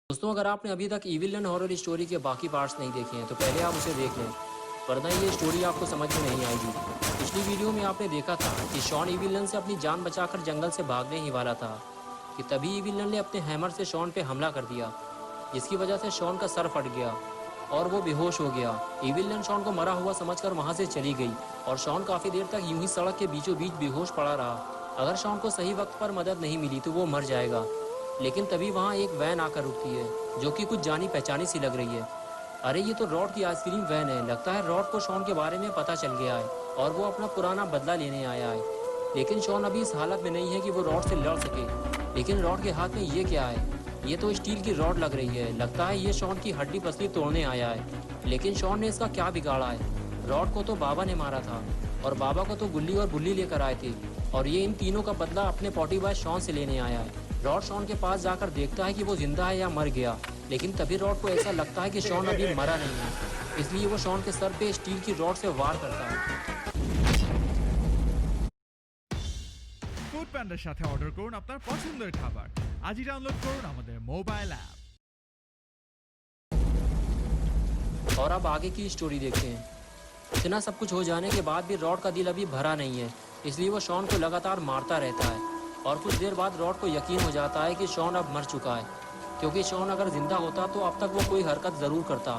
दोस्तों, अगर आपने अभी तक इविल एंड हॉरर स्टोरी के बाकी पार्ट्स नहीं देखे हैं तो पहले आप उसे देख लें, वरना ये स्टोरी आपको समझ में नहीं आएगी। पिछली वीडियो में आपने देखा था कि शॉन इविलन से अपनी जान बचाकर जंगल से भागने ही वाला था कि तभी इविलन ने अपने हैमर से शॉन पे हमला कर दिया, जिसकी वजह से शॉन का सर फट गया और वो बेहोश हो गया। इविलन शॉन को मरा हुआ समझकर वहाँ से चली गई और शॉन काफ़ी देर तक यूं ही सड़क के बीचों बीच बेहोश पड़ा रहा। अगर शॉन को सही वक्त पर मदद नहीं मिली तो वो मर जाएगा। लेकिन तभी वहाँ एक वैन आकर रुकती है जो कि कुछ जानी पहचानी सी लग रही है। अरे ये तो रॉड की आइसक्रीम वैन है। लगता है रॉड को शॉन के बारे में पता चल गया है और वो अपना पुराना बदला लेने आया है। लेकिन शॉन अभी इस हालत में नहीं है कि वो रॉड से लड़ सके। लेकिन रॉड के हाथ में ये क्या है? ये तो स्टील की रॉड लग रही है। लगता है ये शॉन की हड्डी पसली तोड़ने आया है। लेकिन शॉन ने इसका क्या बिगाड़ा है? रॉड को तो बाबा ने मारा था और बाबा को तो गुल्ली और बुल्ली लेकर आए थे और ये इन तीनों का बदला अपने पॉटी बॉय शॉन से लेने आया है। रॉड शॉन के पास जाकर देखता है कि वो जिंदा है या मर गया, लेकिन तभी रॉड को ऐसा लगता है कि शॉन अभी मरा नहीं है, इसलिए वो शॉन के सर पे स्टील की रॉड से वार करता है। ফুড প্যান্ডার সাথে অর্ডার করুন আপনার পছন্দের খাবার। আজই ডাউনলোড করুন আমাদের মোবাইল অ্যাপ। और अब आगे की स्टोरी देखते हैं। इतना सब कुछ हो जाने के बाद भी रॉड का दिल अभी भरा नहीं है, इसलिए वो शॉन को लगातार मारता रहता है। और कुछ देर बाद रॉड को यकीन हो जाता है कि शॉन अब मर चुका है, क्योंकि शॉन अगर जिंदा होता तो अब तक वो कोई हरकत ज़रूर करता।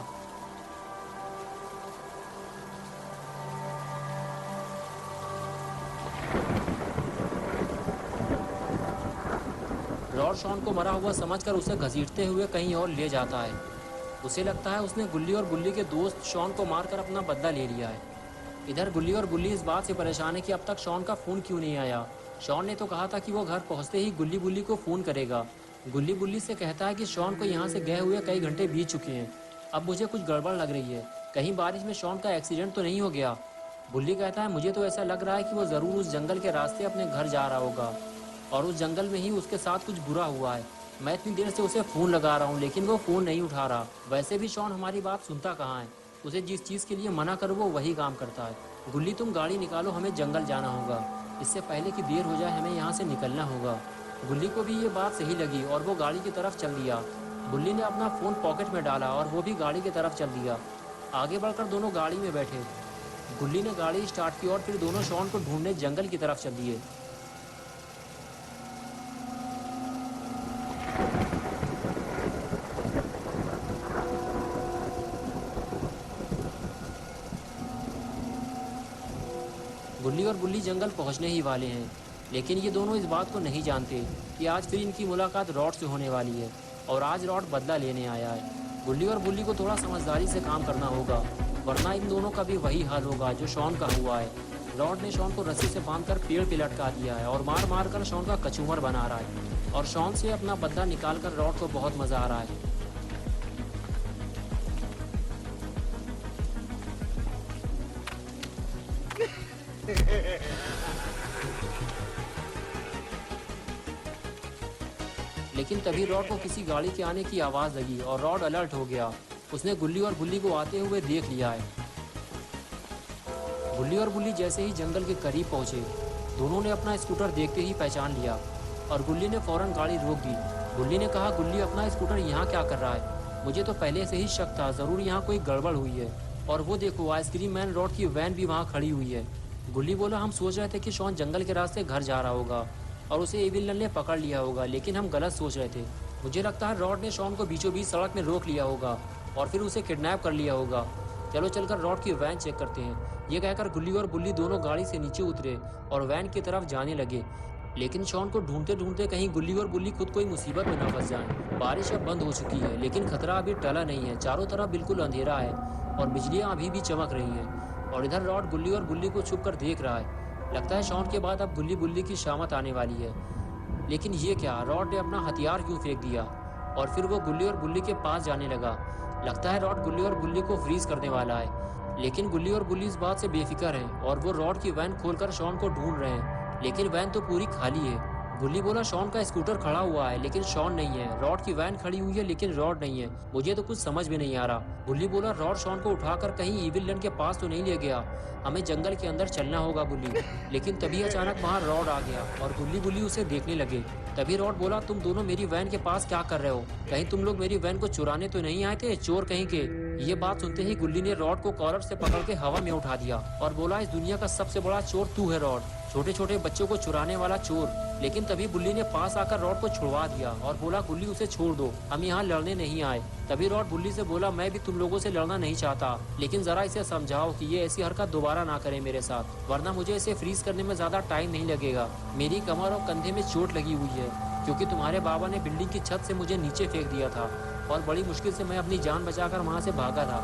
रॉड शॉन को मरा हुआ समझकर उसे घसीटते हुए कहीं और ले जाता है। उसे लगता है उसने गुल्ली और बुल्ली के दोस्त शॉन को मारकर अपना बदला ले लिया है। इधर गुल्ली और बुल्ली इस बात से परेशान है कि अब तक शॉन का फ़ोन क्यों नहीं आया। शॉन ने तो कहा था कि वो घर पहुंचते ही गुल्ली बुल्ली को फ़ोन करेगा। गुल्ली बुल्ली से कहता है कि शॉन को यहाँ से गए हुए कई घंटे बीत चुके हैं, अब मुझे कुछ गड़बड़ लग रही है। कहीं बारिश में शॉन का एक्सीडेंट तो नहीं हो गया। बुल्ली कहता है मुझे तो ऐसा लग रहा है कि वो ज़रूर उस जंगल के रास्ते अपने घर जा रहा होगा और उस जंगल में ही उसके साथ कुछ बुरा हुआ है। मैं इतनी देर से उसे फ़ोन लगा रहा हूँ लेकिन वो फ़ोन नहीं उठा रहा। वैसे भी शॉन हमारी बात सुनता कहाँ है, उसे जिस चीज़ के लिए मना करो वो वही काम करता है। गुल्ली तुम गाड़ी निकालो, हमें जंगल जाना होगा, इससे पहले कि देर हो जाए हमें यहाँ से निकलना होगा। गुल्ली को भी ये बात सही लगी और वो गाड़ी की तरफ चल दिया। गुल्ली ने अपना फ़ोन पॉकेट में डाला और वो भी गाड़ी की तरफ चल दिया। आगे बढ़कर दोनों गाड़ी में बैठे। गुल्ली ने गाड़ी स्टार्ट की और फिर दोनों शॉन को ढूंढने जंगल की तरफ चल दिए। गुल्ली और बुल्ली जंगल पहुंचने ही वाले हैं, लेकिन ये दोनों इस बात को नहीं जानते कि आज फिर इनकी मुलाकात रॉड से होने वाली है और आज रॉड बदला लेने आया है। गुल्ली और बुल्ली को थोड़ा समझदारी से काम करना होगा, वरना इन दोनों का भी वही हाल होगा जो शॉन का हुआ है। रॉड ने शॉन को रस्सी से बांधकर पेड़ पे लटका दिया है और मार मार कर शॉन का कचूमर बना रहा है और शॉन से अपना बदला निकाल कर रॉड को बहुत मज़ा आ रहा है। लेकिन तभी रॉड को किसी गाड़ी के आने की आवाज़ लगी और रॉड अलर्ट हो गया। उसने गुल्ली और बुल्ली को आते हुए देख लिया है। गुल्ली और बुल्ली जैसे ही जंगल के करीब पहुंचे, दोनों ने अपना स्कूटर देखते ही पहचान लिया और गुल्ली ने फौरन गाड़ी रोक दी। गुल्ली ने कहा, गुल्ली अपना स्कूटर यहाँ क्या कर रहा है? मुझे तो पहले से ही शक था, ज़रूर यहाँ कोई गड़बड़ हुई है। और वो देखो, आइसक्रीम मैन रॉड की वैन भी वहाँ खड़ी हुई है। गुल्ली बोला, हम सोच रहे थे कि शॉन जंगल के रास्ते घर जा रहा होगा और उसे एविलन ने पकड़ लिया होगा, लेकिन हम गलत सोच रहे थे। मुझे लगता है रॉड ने शॉन को बीचों बीच सड़क में रोक लिया होगा और फिर उसे किडनैप कर लिया होगा। चलो चलकर रॉड की वैन चेक करते हैं। ये कहकर गुल्ली और बुल्ली दोनों गाड़ी से नीचे उतरे और वैन की तरफ जाने लगे। लेकिन शॉन को ढूंढते ढूंढते कहीं गुल्ली और बुल्ली खुद कोई मुसीबत में न फंस जाएं। बारिश अब बंद हो चुकी है, लेकिन खतरा अभी टला नहीं है। चारों तरफ बिल्कुल अंधेरा है और बिजलियाँ अभी भी चमक रही हैं। और इधर रॉड गुल्ली और बुल्ली को छुप कर देख रहा है। लगता है शॉन के बाद अब गुल्ली बुल्ली की शामत आने वाली है। लेकिन ये क्या, रॉड ने अपना हथियार क्यों फेंक दिया? और फिर वो गुल्ली और बुल्ली के पास जाने लगा। लगता है रॉड गुल्ली और बुल्ली को फ्रीज करने वाला है। लेकिन गुल्ली और बुल्ली इस बात से बेफिक्र हैं और वो रॉड की वैन खोलकर शॉन को ढूंढ रहे हैं। लेकिन वैन तो पूरी खाली है। गुल्ली बोला शॉन का स्कूटर खड़ा हुआ है लेकिन शॉन नहीं है। रॉड की वैन खड़ी हुई है लेकिन रॉड नहीं है। मुझे तो कुछ समझ में नहीं आ रहा। गुल्ली बोला रॉड शॉन को उठाकर कहीं इविल लन के पास तो नहीं ले गया। हमें जंगल के अंदर चलना होगा गुल्ली। लेकिन तभी अचानक वहाँ रॉड आ गया और गुल्ली उसे देखने लगे। तभी रॉड बोला तुम दोनों मेरी वैन के पास क्या कर रहे हो? कहीं तुम लोग मेरी वैन को चुराने तो नहीं आए थे, चोर कहीं के? ये बात सुनते ही गुल्ली ने रॉड को कॉलर से पकड़ के हवा में उठा दिया और बोला इस दुनिया का सबसे बड़ा चोर तू है रॉड, छोटे छोटे बच्चों को चुराने वाला चोर। लेकिन तभी गुल्ली ने पास आकर रॉड को छुड़वा दिया और बोला गुल्ली उसे छोड़ दो, हम यहाँ लड़ने नहीं आए। तभी रॉड गुल्ली से बोला मैं भी तुम लोगों से लड़ना नहीं चाहता, लेकिन जरा इसे समझाओ कि ये ऐसी हरकत दोबारा ना करे मेरे साथ, वरना मुझे इसे फ्रीज करने में ज्यादा टाइम नहीं लगेगा। मेरी कमर और कंधे में चोट लगी हुई है क्योंकि तुम्हारे बाबा ने बिल्डिंग की छत से मुझे नीचे फेंक दिया था और बड़ी मुश्किल से मैं अपनी जान बचाकर वहाँ से भागा था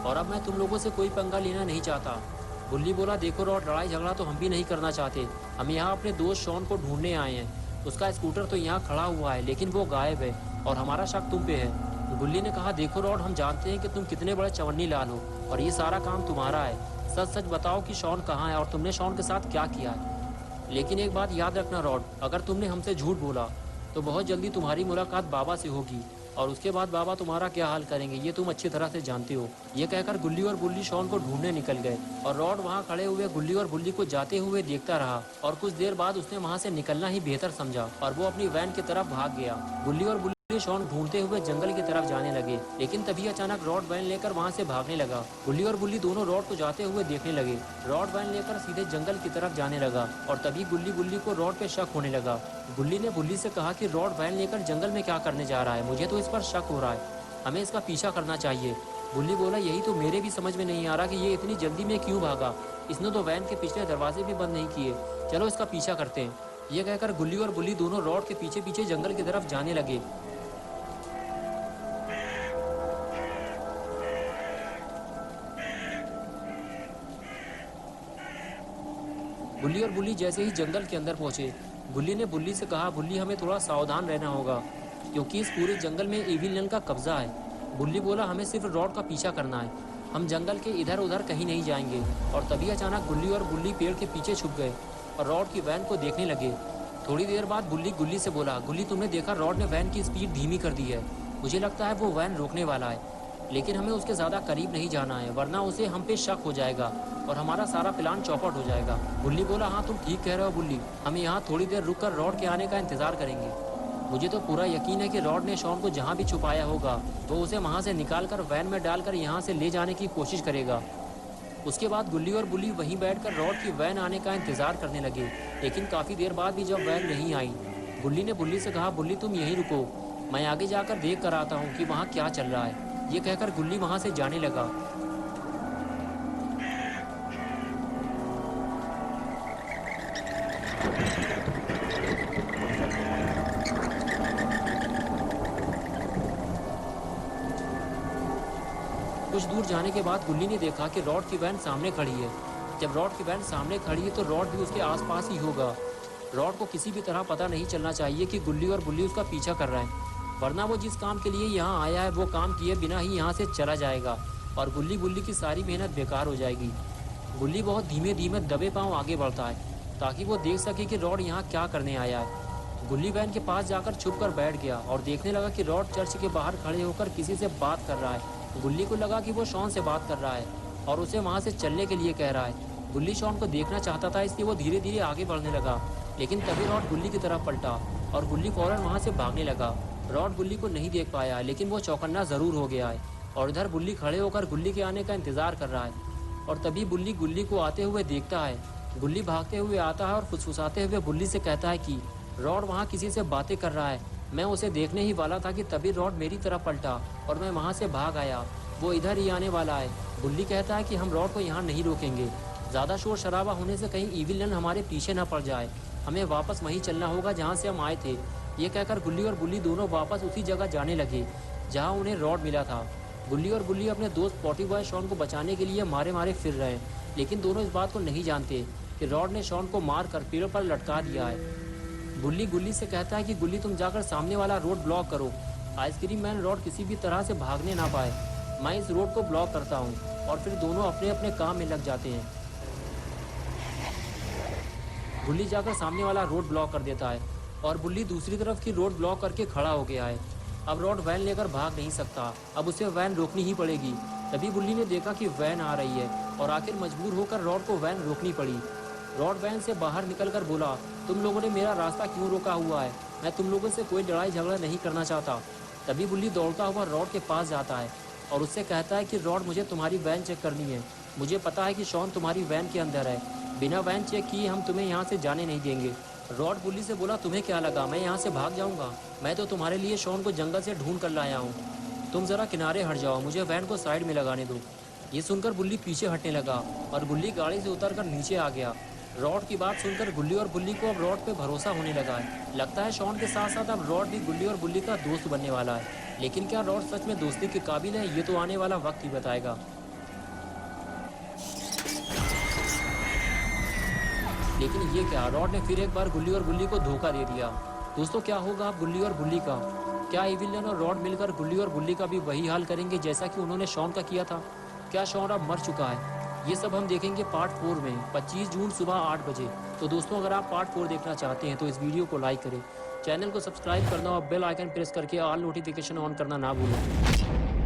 और अब मैं तुम लोगों से कोई पंगा लेना नहीं चाहता। गुल्ली बोला देखो रॉड, लड़ाई झगड़ा तो हम भी नहीं करना चाहते, हम यहाँ अपने दोस्त शॉन को ढूंढने आए हैं। उसका स्कूटर तो यहाँ खड़ा हुआ है लेकिन वो गायब है और हमारा शक तुम पे है। गुल्ली ने कहा देखो रॉड, हम जानते हैं कि तुम कितने बड़े चवन्नी लाल हो और ये सारा काम तुम्हारा है। सच सच बताओ कि शॉन कहाँ है और तुमने शॉन के साथ क्या किया है। लेकिन एक बात याद रखना रॉड, अगर तुमने हमसे झूठ बोला तो बहुत जल्दी तुम्हारी मुलाकात बाबा से होगी और उसके बाद बाबा तुम्हारा क्या हाल करेंगे ये तुम अच्छी तरह से जानते हो। ये कहकर गुल्ली और बुल्ली शॉन को ढूंढने निकल गए और रॉड वहाँ खड़े हुए गुल्ली और बुल्ली को जाते हुए देखता रहा और कुछ देर बाद उसने वहाँ से निकलना ही बेहतर समझा और वो अपनी वैन की तरफ भाग गया। गुल्ली और बुल्ली शॉन ढूंढते हुए जंगल की तरफ जाने लगे, लेकिन तभी अचानक रॉड वैन लेकर वहाँ से भागने लगा। गुल्ली और बुल्ली दोनों रॉड को जाते हुए देखने लगे। रॉड वैन लेकर सीधे जंगल की तरफ जाने लगा और तभी गुल्ली बुल्ली को रॉड पे शक होने लगा। गुल्ली ने बुल्ली से कहा कि रॉड वैन लेकर जंगल में क्या करने जा रहा है, मुझे तो इस पर शक हो रहा है, हमें इसका पीछा करना चाहिए। बुल्ली बोला यही तो मेरे भी समझ में नहीं आ रहा कि ये इतनी जल्दी में क्यों भागा, इसने तो वैन के पिछले दरवाजे भी बंद नहीं किए, चलो इसका पीछा करते हैं। ये कहकर गुल्ली और बुल्ली दोनों रॉड के पीछे पीछे जंगल की तरफ जाने लगे। गुल्ली और बुल्ली जैसे ही जंगल के अंदर पहुंचे, गुल्ली ने बुल्ली से कहा बुल्ली हमें थोड़ा सावधान रहना होगा क्योंकि इस पूरे जंगल में इविल लन का कब्जा है। बुल्ली बोला हमें सिर्फ रॉड का पीछा करना है, हम जंगल के इधर उधर कहीं नहीं जाएंगे। और तभी अचानक गुल्ली और बुल्ली पेड़ के पीछे छुप गए और रॉड की वैन को देखने लगे। थोड़ी देर बाद बुल्ली गुल्ली से बोला गुल्ली तुमने देखा रॉड ने वैन की स्पीड धीमी कर दी है, मुझे लगता है वो वैन रोकने वाला है, लेकिन हमें उसके ज़्यादा करीब नहीं जाना है वरना उसे हम पे शक हो जाएगा और हमारा सारा प्लान चौपट हो जाएगा। बुल्ली बोला हाँ तुम ठीक कह रहे हो बुल्ली, हम यहाँ थोड़ी देर रुककर रॉड के आने का इंतज़ार करेंगे। मुझे तो पूरा यकीन है कि रॉड ने शॉन को जहाँ भी छुपाया होगा वो उसे वहाँ से निकाल कर वैन में डालकर यहाँ से ले जाने की कोशिश करेगा। उसके बाद गुल्ली और बुल्ली वहीं बैठकर रॉड की वैन आने का इंतज़ार करने लगे, लेकिन काफ़ी देर बाद भी जब वैन नहीं आई, गुल्ली ने बुल्ली से कहा बुल्ली तुम यहीं रुको, मैं आगे जाकर देख कर आता हूँ कि वहाँ क्या चल रहा है। ये कहकर गुल्ली वहाँ से जाने लगा। कुछ दूर जाने के बाद गुल्ली ने देखा कि रॉड की वैन सामने खड़ी है। जब रॉड की वैन सामने खड़ी है तो रॉड भी उसके आसपास ही होगा। रॉड को किसी भी तरह पता नहीं चलना चाहिए कि गुल्ली और बुल्ली उसका पीछा कर रहे हैं, वरना वो जिस काम के लिए यहाँ आया है वो काम किए बिना ही यहाँ से चला जाएगा और गुल्ली बुल्ली की सारी मेहनत बेकार हो जाएगी। गुल्ली बहुत धीमे धीमे दबे पांव आगे बढ़ता है ताकि वो देख सके कि रॉड यहाँ क्या करने आया है। गुल्ली वैन के पास जाकर छुप कर बैठ गया और देखने लगा कि रॉड चर्च के बाहर खड़े होकर किसी से बात कर रहा है। गुल्ली को लगा कि वो शॉन से बात कर रहा है और उसे वहाँ से चलने के लिए कह रहा है। गुल्ली शॉन को देखना चाहता था इसलिए वो धीरे धीरे आगे बढ़ने लगा, लेकिन तभी रॉड गुल्ली की तरफ पलटा और गुल्ली फौरन वहाँ से भागने लगा। रॉड गुल्ली को नहीं देख पाया लेकिन वो चौकन्ना ज़रूर हो गया है और इधर बुल्ली खड़े होकर गुल्ली के आने का इंतज़ार कर रहा है। और तभी बुल्ली गुल्ली को आते हुए देखता है। गुल्ली भागते हुए आता है और फुसफुसाते हुए बुल्ली से कहता है कि रॉड वहाँ किसी से बातें कर रहा है, मैं उसे देखने ही वाला था कि तभी रॉड मेरी तरफ पलटा और मैं वहाँ से भाग आया, वो इधर ही आने वाला है। बुल्ली कहता है कि हम रॉड को यहाँ नहीं रोकेंगे, ज़्यादा शोर शराबा होने से कहीं इविल लन हमारे पीछे ना पड़ जाए, हमें वापस वहीं चलना होगा जहाँ से हम आए थे। ये कहकर गुल्ली और बुल्ली दोनों वापस उसी जगह जाने लगे जहाँ उन्हें रॉड मिला था। गुल्ली और बुल्ली अपने दोस्त पॉटी बॉय शॉन को बचाने के लिए मारे मारे फिर रहे हैं, लेकिन दोनों इस बात को नहीं जानते कि रॉड ने शॉन को मार कर पेड़ों पर लटका दिया है। बुल्ली गुल्ली से कहता है कि गुल्ली तुम जाकर सामने वाला रोड ब्लॉक करो, आइसक्रीम मैन रॉड किसी भी तरह से भागने ना पाए, मैं इस रोड को ब्लॉक करता हूँ। और फिर दोनों अपने अपने काम में लग जाते हैं। गुल्ली जाकर सामने वाला रोड ब्लॉक कर देता है और बुल्ली दूसरी तरफ की रोड ब्लॉक करके खड़ा हो गया है। अब रॉड वैन लेकर भाग नहीं सकता, अब उसे वैन रोकनी ही पड़ेगी। तभी बुल्ली ने देखा कि वैन आ रही है और आखिर मजबूर होकर रॉड को वैन रोकनी पड़ी। रॉड वैन से बाहर निकलकर बोला, तुम लोगों ने मेरा रास्ता क्यों रोका हुआ है? मैं तुम लोगों से कोई लड़ाई झगड़ा नहीं करना चाहता। तभी बुल्ली दौड़ता हुआ रॉड के पास जाता है और उससे कहता है कि रॉड, मुझे तुम्हारी वैन चेक करनी है। मुझे पता है कि शॉन तुम्हारी वैन के अंदर है। बिना वैन चेक किए हम तुम्हें यहाँ से जाने नहीं देंगे। रॉड बुल्ली से बोला, तुम्हें क्या लगा मैं यहाँ से भाग जाऊँगा? मैं तो तुम्हारे लिए शॉन को जंगल से ढूंढ कर लाया हूँ। तुम ज़रा किनारे हट जाओ, मुझे वैन को साइड में लगाने दो। ये सुनकर बुल्ली पीछे हटने लगा और बुल्ली गाड़ी से उतरकर नीचे आ गया। रॉड की बात सुनकर गुल्ली और बुल्ली को अब रॉड पे भरोसा होने लगा है। लगता है शॉन के साथ साथ अब रॉड भी गुल्ली और बुल्ली का दोस्त बनने वाला है। लेकिन क्या रॉड सच में दोस्ती के काबिल है, ये तो आने वाला वक्त ही बताएगा। लेकिन ये क्या, रॉड ने फिर एक बार गुल्ली और बुल्ली को धोखा दे दिया। दोस्तों, क्या होगा अब गुल्ली और बुल्ली का? क्या इविलियन और रॉड मिलकर गुल्ली और बुल्ली का भी वही हाल करेंगे जैसा कि उन्होंने शॉन का किया था? क्या शॉन अब मर चुका है? ये सब हम देखेंगे पार्ट 4 में 25 जून सुबह 8 बजे। तो दोस्तों, अगर आप पार्ट 4 देखना चाहते हैं तो इस वीडियो को लाइक करें, चैनल को सब्सक्राइब करना और बेल आइकन प्रेस करके ऑल नोटिफिकेशन ऑन करना ना भूलें।